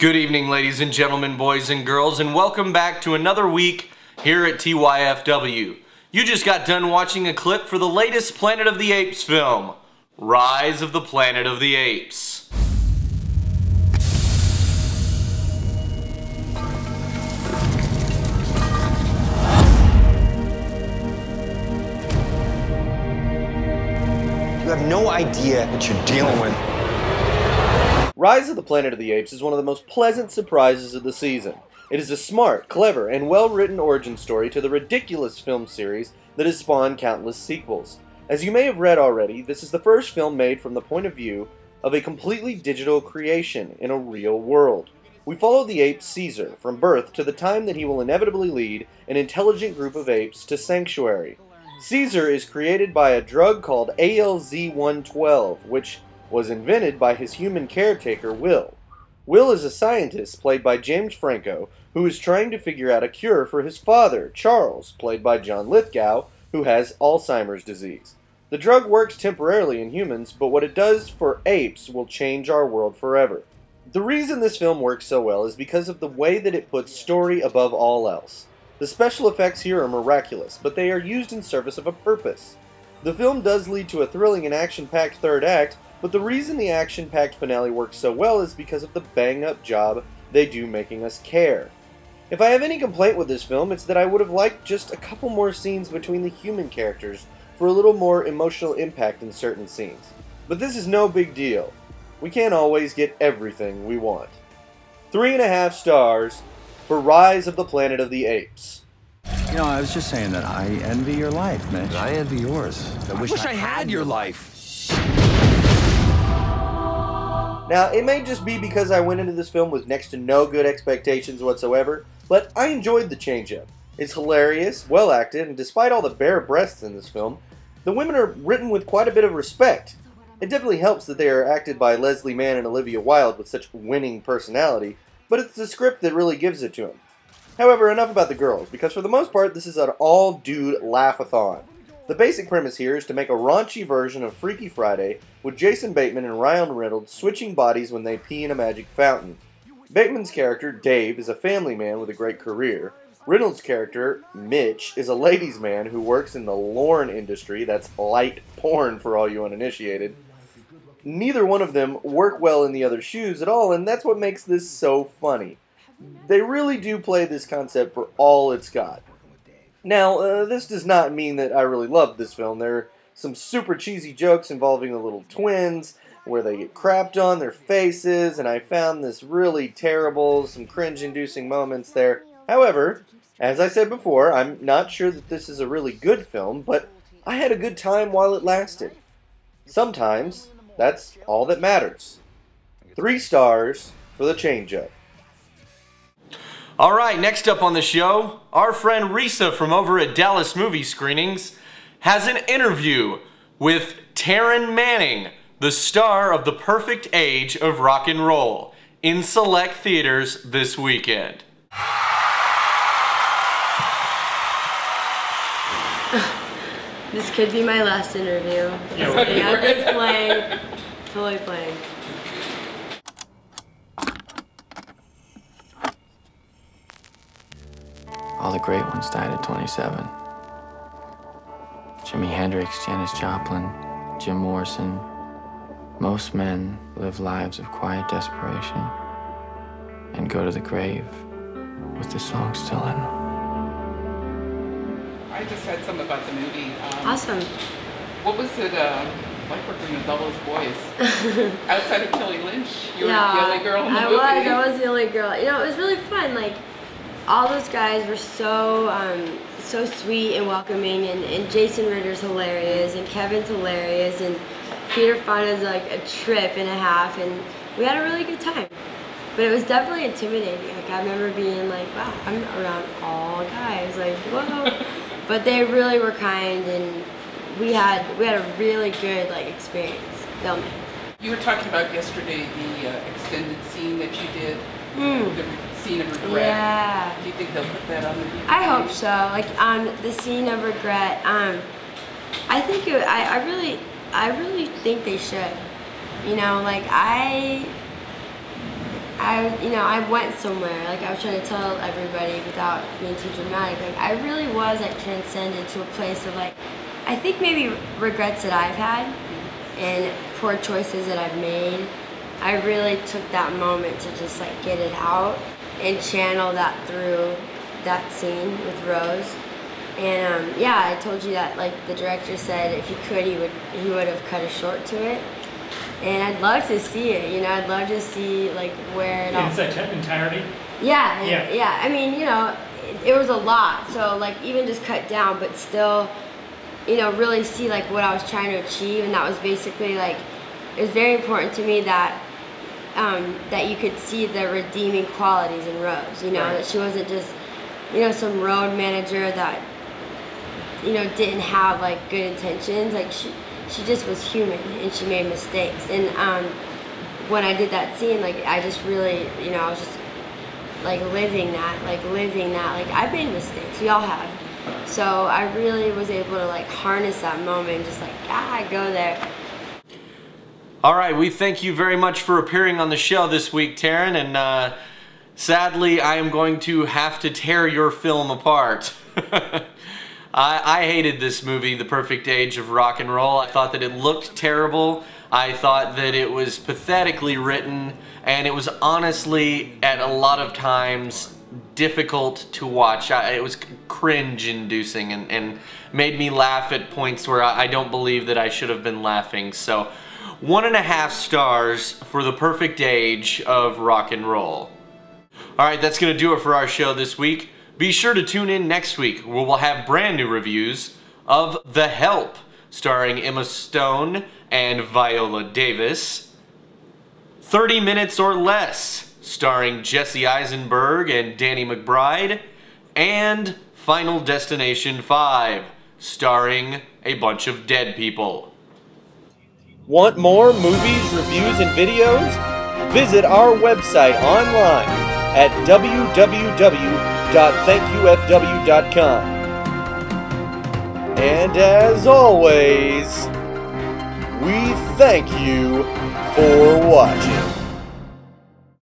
Good evening, ladies and gentlemen, boys and girls, and welcome back to another week here at TYFW. You just got done watching a clip for the latest Planet of the Apes film, Rise of the Planet of the Apes. You have no idea what you're dealing with. Rise of the Planet of the Apes is one of the most pleasant surprises of the season. It is a smart, clever, and well-written origin story to the ridiculous film series that has spawned countless sequels. As you may have read already, this is the first film made from the point of view of a completely digital creation in a real world. We follow the ape Caesar from birth to the time that he will inevitably lead an intelligent group of apes to sanctuary. Caesar is created by a drug called ALZ-112, which was invented by his human caretaker, Will. Will is a scientist, played by James Franco, who is trying to figure out a cure for his father, Charles, played by John Lithgow, who has Alzheimer's disease. The drug works temporarily in humans, but what it does for apes will change our world forever. The reason this film works so well is because of the way that it puts story above all else. The special effects here are miraculous, but they are used in service of a purpose. The film does lead to a thrilling and action-packed third act, but the reason the action-packed finale works so well is because of the bang-up job they do making us care. If I have any complaint with this film, it's that I would have liked just a couple more scenes between the human characters for a little more emotional impact in certain scenes. But this is no big deal. We can't always get everything we want. 3.5 stars for Rise of the Planet of the Apes. You know, I was just saying that I envy your life, Mitch. I envy yours. I wish I had your life. Now, it may just be because I went into this film with next to no good expectations whatsoever, but I enjoyed the change-up. It's hilarious, well acted, and despite all the bare breasts in this film, the women are written with quite a bit of respect. It definitely helps that they are acted by Leslie Mann and Olivia Wilde with such winning personality, but it's the script that really gives it to them. However, enough about the girls, because for the most part, this is an all-dude laugh-a-thon. The basic premise here is to make a raunchy version of Freaky Friday with Jason Bateman and Ryan Reynolds switching bodies when they pee in a magic fountain. Bateman's character, Dave, is a family man with a great career. Reynolds' character, Mitch, is a ladies' man who works in the Lorne industry, that's light porn for all you uninitiated. Neither one of them work well in the other's shoes at all, and that's what makes this so funny. They really do play this concept for all it's got. Now, this does not mean that I really loved this film. There are some super cheesy jokes involving the little twins, where they get crapped on their faces, and I found this really terrible, some cringe-inducing moments there. However, as I said before, I'm not sure that this is a really good film, but I had a good time while it lasted. Sometimes, that's all that matters. 3 stars for the change-up. Alright, next up on the show, our friend Risa from over at Dallas Movie Screenings has an interview with Taryn Manning, the star of The Perfect Age of Rock and Roll, in select theaters this weekend. This could be my last interview. Yeah, okay, I'm just playing, totally playing. All the great ones died at 27. Jimi Hendrix, Janis Joplin, Jim Morrison. Most men live lives of quiet desperation and go to the grave with the song still in them. I just said something about the movie. Awesome. What was it like working with all those boys? Outside of Kelly Lynch, you were the only girl in the movie. I was the only girl. You know, it was really fun. Like, all those guys were so so sweet and welcoming, and Jason Ritter's hilarious, and Kevin's hilarious, and Peter Fonda's like a trip and a half, and we had a really good time. But it was definitely intimidating. Like, I remember being like, wow, I'm around all guys, like, whoa. But they really were kind, and we had a really good like experience filming. You were talking about yesterday the extended scene that you did, the scene of regret. Yeah. Do you think they'll put that on the DVD? I hope so. Like, on the scene of regret, I think I really think they should. You know, like, I went somewhere. Like, I was trying to tell everybody without being too dramatic. Like, I really was, like, transcended to a place of, like, I think maybe regrets that I've had and poor choices that I've made. I really took that moment to just, like, get it out and channel that through that scene with Rose. And yeah, I told you that, like, the director said if he could, he would have cut a short to it. And I'd love to see it, you know, I'd love to see, like, where it all... In its entirety? Yeah, Yeah. yeah. I mean, you know, it was a lot, so, like, even just cut down, but still, you know, really see, like, what I was trying to achieve, and that was basically, like, it was very important to me that that you could see the redeeming qualities in Rose, you know, right. that she wasn't just, you know, some road manager that, you know, didn't have, like, good intentions. Like, she just was human, and she made mistakes. And when I did that scene, like, I just really, you know, I was just, like, living that. Like, I've made mistakes. We all have. So I really was able to, like, harness that moment and just, like, go there. All right, we thank you very much for appearing on the show this week, Taryn, and sadly, I am going to have to tear your film apart. I hated this movie, The Perfect Age of Rock and Roll. I thought that it looked terrible. I thought that it was pathetically written, and it was honestly, at a lot of times, difficult to watch. It was cringe-inducing and made me laugh at points where I don't believe that I should have been laughing. So, 1.5 stars for The Perfect Age of Rock and Roll. Alright, that's going to do it for our show this week. Be sure to tune in next week where we'll have brand new reviews of The Help, starring Emma Stone and Viola Davis. 30 Minutes or Less, starring Jesse Eisenberg and Danny McBride. And Final Destination 5, starring a bunch of dead people. Want more movies, reviews, and videos? Visit our website online at www.thankufw.com. And as always, we thank you for watching.